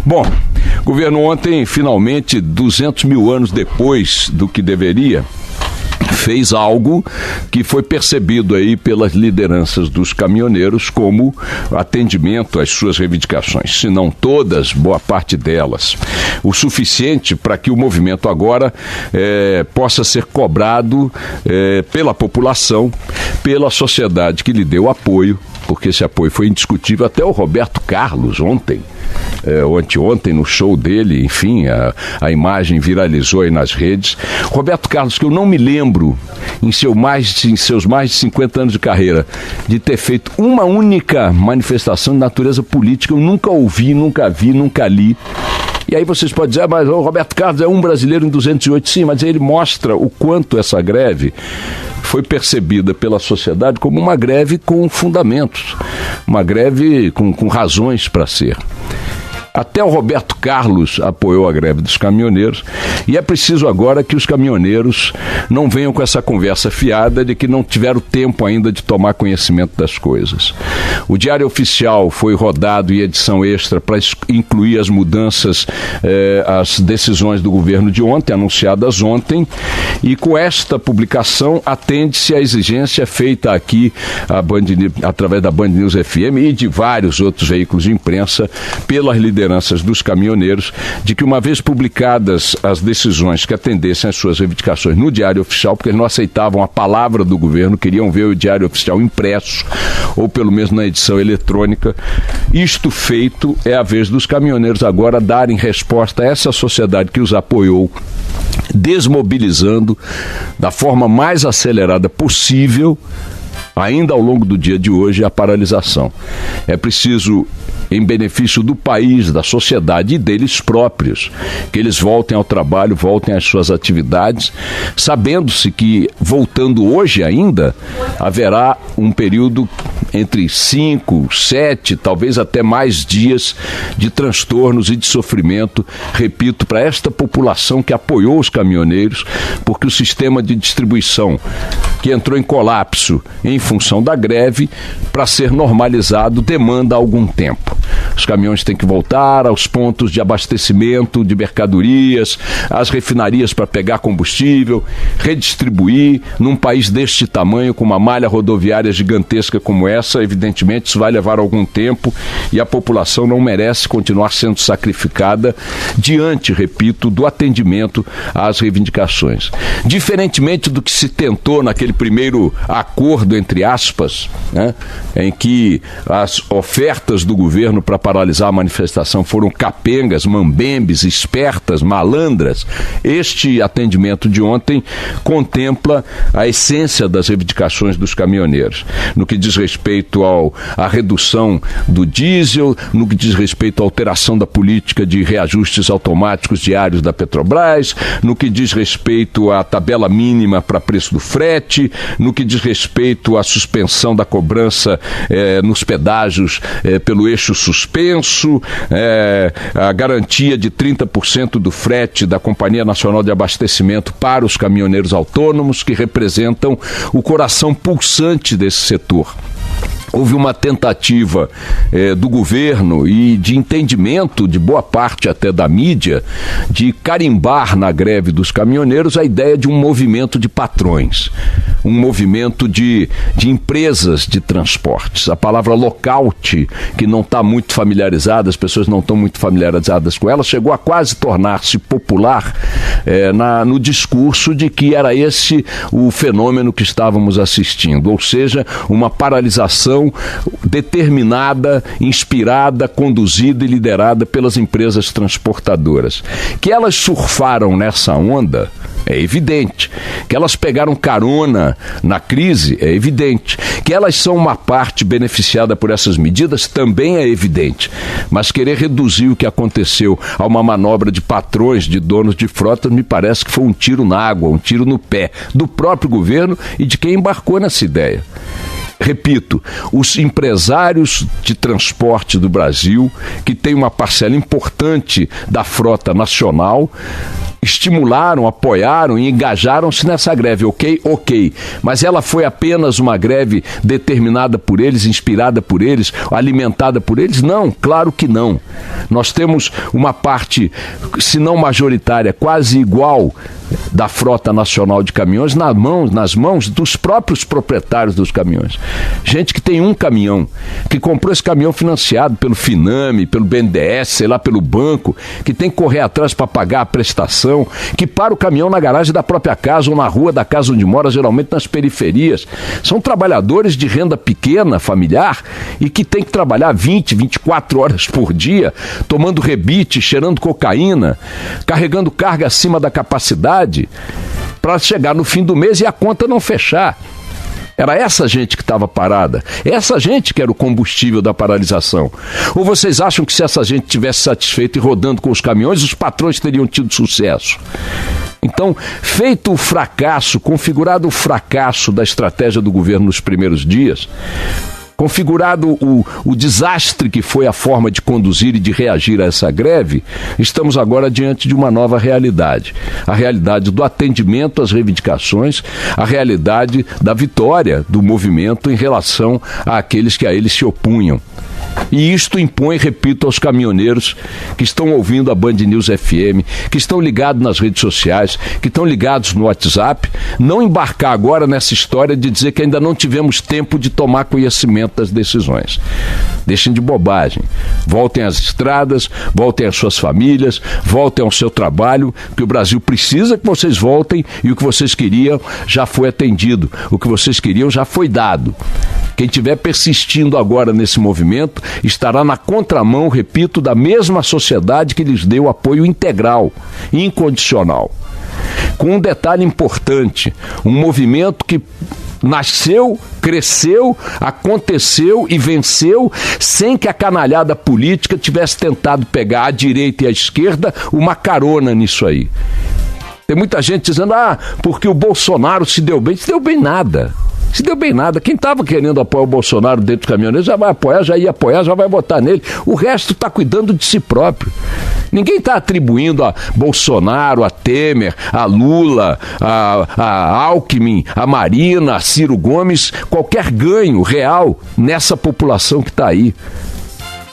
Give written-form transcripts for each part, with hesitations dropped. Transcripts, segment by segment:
Bom, o governo ontem, finalmente, 200 mil anos depois do que deveria, fez algo que foi percebido aí pelas lideranças dos caminhoneiros como atendimento às suas reivindicações, se não todas, boa parte delas. O suficiente para que o movimento agora possa ser cobrado pela população, pela sociedade que lhe deu apoio, porque esse apoio foi indiscutível. Até o Roberto Carlos ontem, anteontem, no show dele, enfim, a imagem viralizou aí nas redes. Roberto Carlos, que eu não me lembro, em seus mais de 50 anos de carreira, de ter feito uma única manifestação de natureza política. Eu nunca ouvi, nunca vi, nunca li. E aí vocês podem dizer, mas o Roberto Carlos é um brasileiro em 208. Sim, mas ele mostra o quanto essa greve foi percebida pela sociedade como uma greve com fundamentos, uma greve com razões para ser. Até o Roberto Carlos apoiou a greve dos caminhoneiros, e é preciso agora que os caminhoneiros não venham com essa conversa fiada de que não tiveram tempo ainda de tomar conhecimento das coisas. O Diário Oficial foi rodado em edição extra para incluir as mudanças, as decisões do governo de ontem, anunciadas ontem, e com esta publicação atende-se à exigência feita aqui através da Band News FM e de vários outros veículos de imprensa pelas lideranças dos caminhoneiros, de que uma vez publicadas as decisões que atendessem às suas reivindicações no Diário Oficial, porque eles não aceitavam a palavra do governo, queriam ver o Diário Oficial impresso, ou pelo menos na edição eletrônica. Isto feito, é a vez dos caminhoneiros agora darem resposta a essa sociedade que os apoiou, desmobilizando da forma mais acelerada possível, ainda ao longo do dia de hoje, a paralisação. É preciso, em benefício do país, da sociedade e deles próprios, que eles voltem ao trabalho, voltem às suas atividades, sabendo-se que, voltando hoje ainda, haverá um período entre 5, 7, talvez até mais dias de transtornos e de sofrimento, repito, para esta população que apoiou os caminhoneiros, porque o sistema de distribuição, que entrou em colapso em função da greve, para ser normalizado, demanda algum tempo. Os caminhões têm que voltar aos pontos de abastecimento de mercadorias, às refinarias para pegar combustível, redistribuir. Num país deste tamanho, com uma malha rodoviária gigantesca como essa, evidentemente isso vai levar algum tempo, e a população não merece continuar sendo sacrificada diante, repito, do atendimento às reivindicações. Diferentemente do que se tentou naquele primeiro acordo, entre aspas, né, em que as ofertas do governo para paralisar a manifestação foram capengas, mambembes, espertas, malandras, este atendimento de ontem contempla a essência das reivindicações dos caminhoneiros, no que diz respeito à redução do diesel, no que diz respeito à alteração da política de reajustes automáticos diários da Petrobras, no que diz respeito à tabela mínima para preço do frete, no que diz respeito à suspensão da cobrança nos pedágios pelo eixo suspenso, a garantia de 30% do frete da Companhia Nacional de Abastecimento para os caminhoneiros autônomos, que representam o coração pulsante desse setor. Houve uma tentativa do governo e de entendimento de boa parte até da mídia de carimbar na greve dos caminhoneiros a ideia de um movimento de patrões, um movimento de empresas de transportes. A palavra lockout, que não está muito familiarizada, as pessoas não estão muito familiarizadas com ela, chegou a quase tornar-se popular no discurso de que era esse o fenômeno que estávamos assistindo, ou seja, uma paralisação determinada, inspirada, conduzida e liderada pelas empresas transportadoras. Que elas surfaram nessa onda é evidente. Que elas pegaram carona na crise é evidente. Que elas são uma parte beneficiada por essas medidas também é evidente. Mas querer reduzir o que aconteceu a uma manobra de patrões, de donos de frotas, me parece que foi um tiro na água, um tiro no pé do próprio governo e de quem embarcou nessa ideia. Repito, os empresários de transporte do Brasil, que têm uma parcela importante da frota nacional, estimularam, apoiaram e engajaram-se nessa greve, ok. Mas ela foi apenas uma greve determinada por eles, inspirada por eles, alimentada por eles? Não, claro que não. Nós temos uma parte, se não majoritária, quase igual da frota nacional de caminhões nas mãos dos próprios proprietários dos caminhões. Gente que tem um caminhão, que comprou esse caminhão financiado pelo Finame, pelo BNDES, sei lá, pelo banco, que tem que correr atrás para pagar a prestação, que para o caminhão na garagem da própria casa ou na rua da casa onde mora, geralmente nas periferias. São trabalhadores de renda pequena, familiar, e que tem que trabalhar 20, 24 horas por dia, tomando rebite, cheirando cocaína, carregando carga acima da capacidade, para chegar no fim do mês e a conta não fechar. Era essa gente que estava parada, essa gente que era o combustível da paralisação. Ou vocês acham que se essa gente tivesse satisfeita e rodando com os caminhões, os patrões teriam tido sucesso? Então, feito o fracasso, configurado o fracasso da estratégia do governo nos primeiros dias, configurado o desastre que foi a forma de conduzir e de reagir a essa greve, estamos agora diante de uma nova realidade. A realidade do atendimento às reivindicações, a realidade da vitória do movimento em relação àqueles que a ele se opunham. E isto impõe, repito, aos caminhoneiros que estão ouvindo a Band News FM, que estão ligados nas redes sociais, que estão ligados no WhatsApp, não embarcar agora nessa história de dizer que ainda não tivemos tempo de tomar conhecimento das decisões. Deixem de bobagem. Voltem às estradas, voltem às suas famílias, voltem ao seu trabalho, que o Brasil precisa que vocês voltem e o que vocês queriam já foi atendido. O que vocês queriam já foi dado. Quem estiver persistindo agora nesse movimento estará na contramão, repito, da mesma sociedade que lhes deu apoio integral, incondicional. Com um detalhe importante, um movimento que nasceu, cresceu, aconteceu e venceu sem que a canalhada política tivesse tentado pegar à direita e à esquerda uma carona nisso aí. Tem muita gente dizendo, porque o Bolsonaro se deu bem. Se deu bem nada. Se deu bem nada. Quem estava querendo apoiar o Bolsonaro dentro dos caminhoneiros já vai apoiar, já ia apoiar, já vai votar nele. O resto está cuidando de si próprio. Ninguém está atribuindo a Bolsonaro, a Temer, a Lula, a Alckmin, a Marina, a Ciro Gomes, qualquer ganho real nessa população que está aí.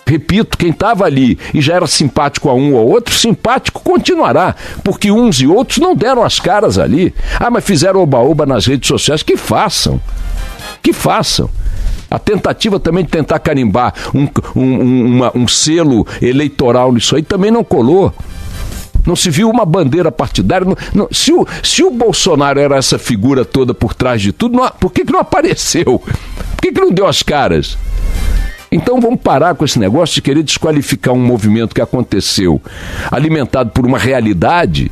Repito, quem estava ali e já era simpático a um ou outro, simpático continuará, porque uns e outros não deram as caras ali. Mas fizeram oba-oba nas redes sociais, que façam. A tentativa também de tentar carimbar um selo eleitoral nisso aí também não colou. Não se viu uma bandeira partidária. Se o Bolsonaro era essa figura toda por trás de tudo, por que não apareceu? Por que não deu as caras? Então vamos parar com esse negócio de querer desqualificar um movimento que aconteceu, alimentado por uma realidade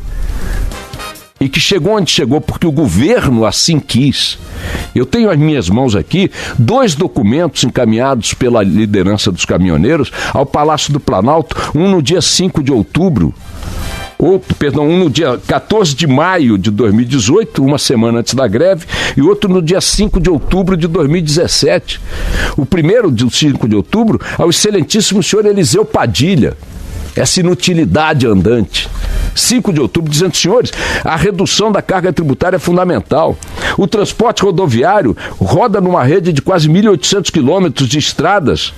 e que chegou onde chegou porque o governo assim quis. Eu tenho às minhas mãos aqui 2 documentos encaminhados pela liderança dos caminhoneiros ao Palácio do Planalto, um no dia 5 de outubro, um no dia 14 de maio de 2018, uma semana antes da greve, e outro no dia 5 de outubro de 2017. O primeiro, de 5 de outubro, ao excelentíssimo senhor Eliseu Padilha, essa inutilidade andante. 5 de outubro, dizendo, senhores, a redução da carga tributária é fundamental. O transporte rodoviário roda numa rede de quase 1.800 quilômetros de estradas,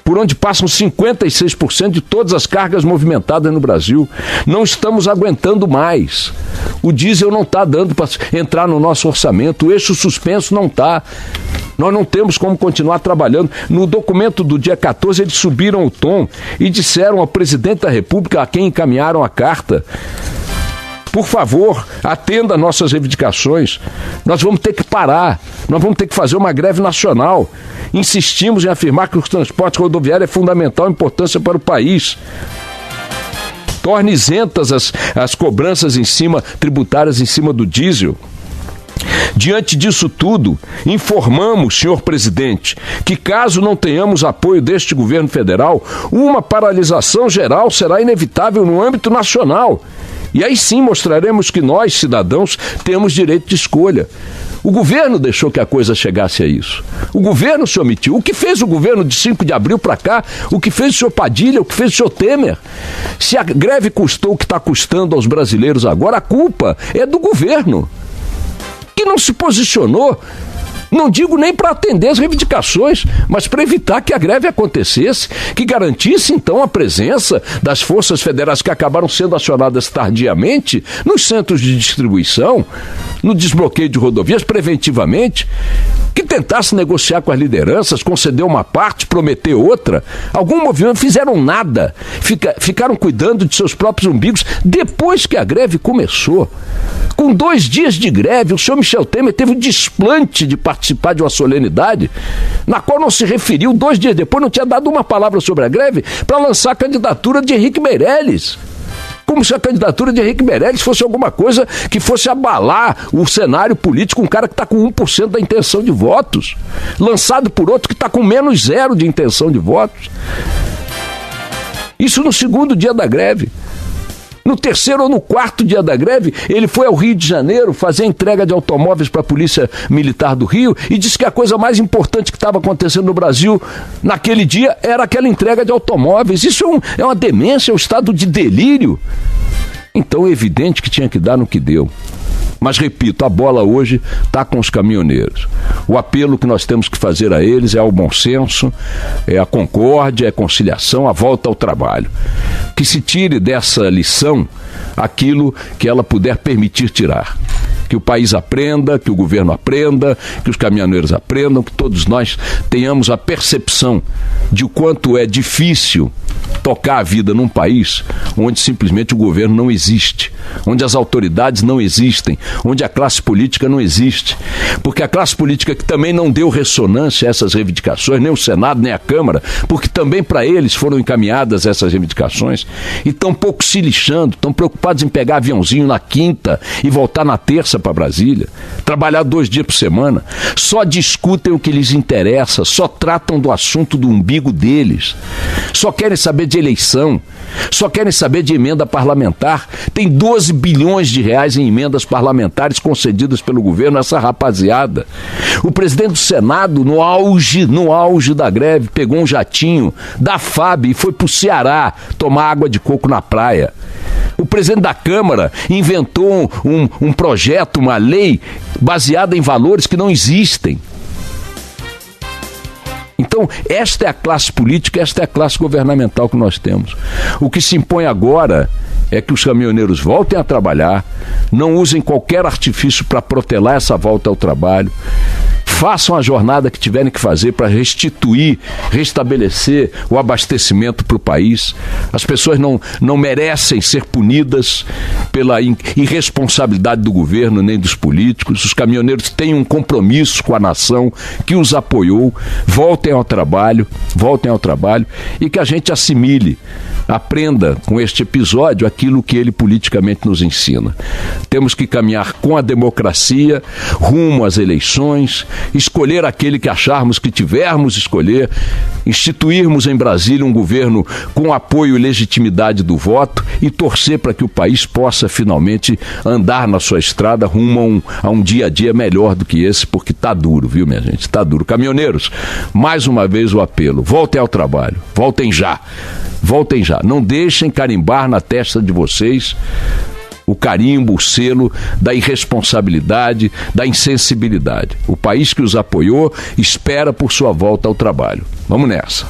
por onde passam 56% de todas as cargas movimentadas no Brasil. Não estamos aguentando mais. O diesel não está dando para entrar no nosso orçamento, o eixo suspenso não está. Nós não temos como continuar trabalhando. No documento do dia 14, eles subiram o tom e disseram ao presidente da República, a quem encaminharam a carta, por favor, atenda nossas reivindicações. Nós vamos ter que parar. Nós vamos ter que fazer uma greve nacional. Insistimos em afirmar que o transporte rodoviário é fundamental importância para o país. Torne isentas as cobranças tributárias em cima do diesel. Diante disso tudo, informamos, senhor presidente, que caso não tenhamos apoio deste governo federal, uma paralisação geral será inevitável no âmbito nacional. E aí sim mostraremos que nós, cidadãos, temos direito de escolha. O governo deixou que a coisa chegasse a isso. O governo se omitiu. O que fez o governo de 5 de abril para cá? O que fez o senhor Padilha? O que fez o senhor Temer? Se a greve custou o que está custando aos brasileiros agora, a culpa é do governo, que não se posicionou. Não digo nem para atender as reivindicações, mas para evitar que a greve acontecesse, que garantisse então a presença das forças federais que acabaram sendo acionadas tardiamente nos centros de distribuição, no desbloqueio de rodovias preventivamente, que tentasse negociar com as lideranças, conceder uma parte, prometer outra. Algum movimento fizeram nada, ficaram cuidando de seus próprios umbigos depois que a greve começou. Com 2 dias de greve, o senhor Michel Temer teve o desplante de participar de uma solenidade na qual não se referiu. 2 dias depois não tinha dado uma palavra sobre a greve para lançar a candidatura de Henrique Meirelles. Como se a candidatura de Henrique Meirelles fosse alguma coisa que fosse abalar o cenário político, um cara que está com 1% da intenção de votos, lançado por outro que está com menos 0 de intenção de votos. Isso no 2º dia da greve. No 3º ou no 4º dia da greve, ele foi ao Rio de Janeiro fazer a entrega de automóveis para a Polícia Militar do Rio e disse que a coisa mais importante que estava acontecendo no Brasil naquele dia era aquela entrega de automóveis. Isso é uma demência, é um estado de delírio. Então é evidente que tinha que dar no que deu. Mas, repito, a bola hoje está com os caminhoneiros. O apelo que nós temos que fazer a eles é ao bom senso, é a concórdia, é a conciliação, a volta ao trabalho. Que se tire dessa lição aquilo que ela puder permitir tirar. Que o país aprenda, que o governo aprenda, que os caminhoneiros aprendam, que todos nós tenhamos a percepção de o quanto é difícil tocar a vida num país onde simplesmente o governo não existe, onde as autoridades não existem, onde a classe política não existe. Porque a classe política que também não deu ressonância a essas reivindicações, nem o Senado, nem a Câmara, porque também para eles foram encaminhadas essas reivindicações, e estão pouco se lixando, estão preocupados em pegar aviãozinho na quinta e voltar na terça para Brasília, trabalhar 2 dias por semana, só discutem o que lhes interessa, só tratam do assunto do umbigo deles, só querem saber de eleição, só querem saber de emenda parlamentar. Tem 12 bilhões de reais em emendas parlamentares concedidas pelo governo, essa rapaziada. O presidente do Senado, no auge da greve, pegou um jatinho da FAB e foi para o Ceará tomar água de coco na praia. O presidente da Câmara inventou um projeto, uma lei baseada em valores que não existem. Então, esta é a classe política, esta é a classe governamental que nós temos. O que se impõe agora é que os caminhoneiros voltem a trabalhar, não usem qualquer artifício para protelar essa volta ao trabalho, façam a jornada que tiverem que fazer para restituir, restabelecer o abastecimento para o país. As pessoas não merecem ser punidas pela irresponsabilidade do governo nem dos políticos. Os caminhoneiros têm um compromisso com a nação que os apoiou. Voltem ao trabalho e que a gente assimile, aprenda com este episódio aquilo que ele politicamente nos ensina. Temos que caminhar com a democracia rumo às eleições, escolher aquele que acharmos que tivermos escolher, instituirmos em Brasília um governo com apoio e legitimidade do voto e torcer para que o país possa finalmente andar na sua estrada rumo a um dia a dia melhor do que esse, porque está duro, viu, minha gente? Está duro. Caminhoneiros, mais uma vez o apelo, voltem ao trabalho, voltem já, não deixem carimbar na testa de vocês o carimbo, o selo da irresponsabilidade, da insensibilidade. O país que os apoiou espera por sua volta ao trabalho. Vamos nessa.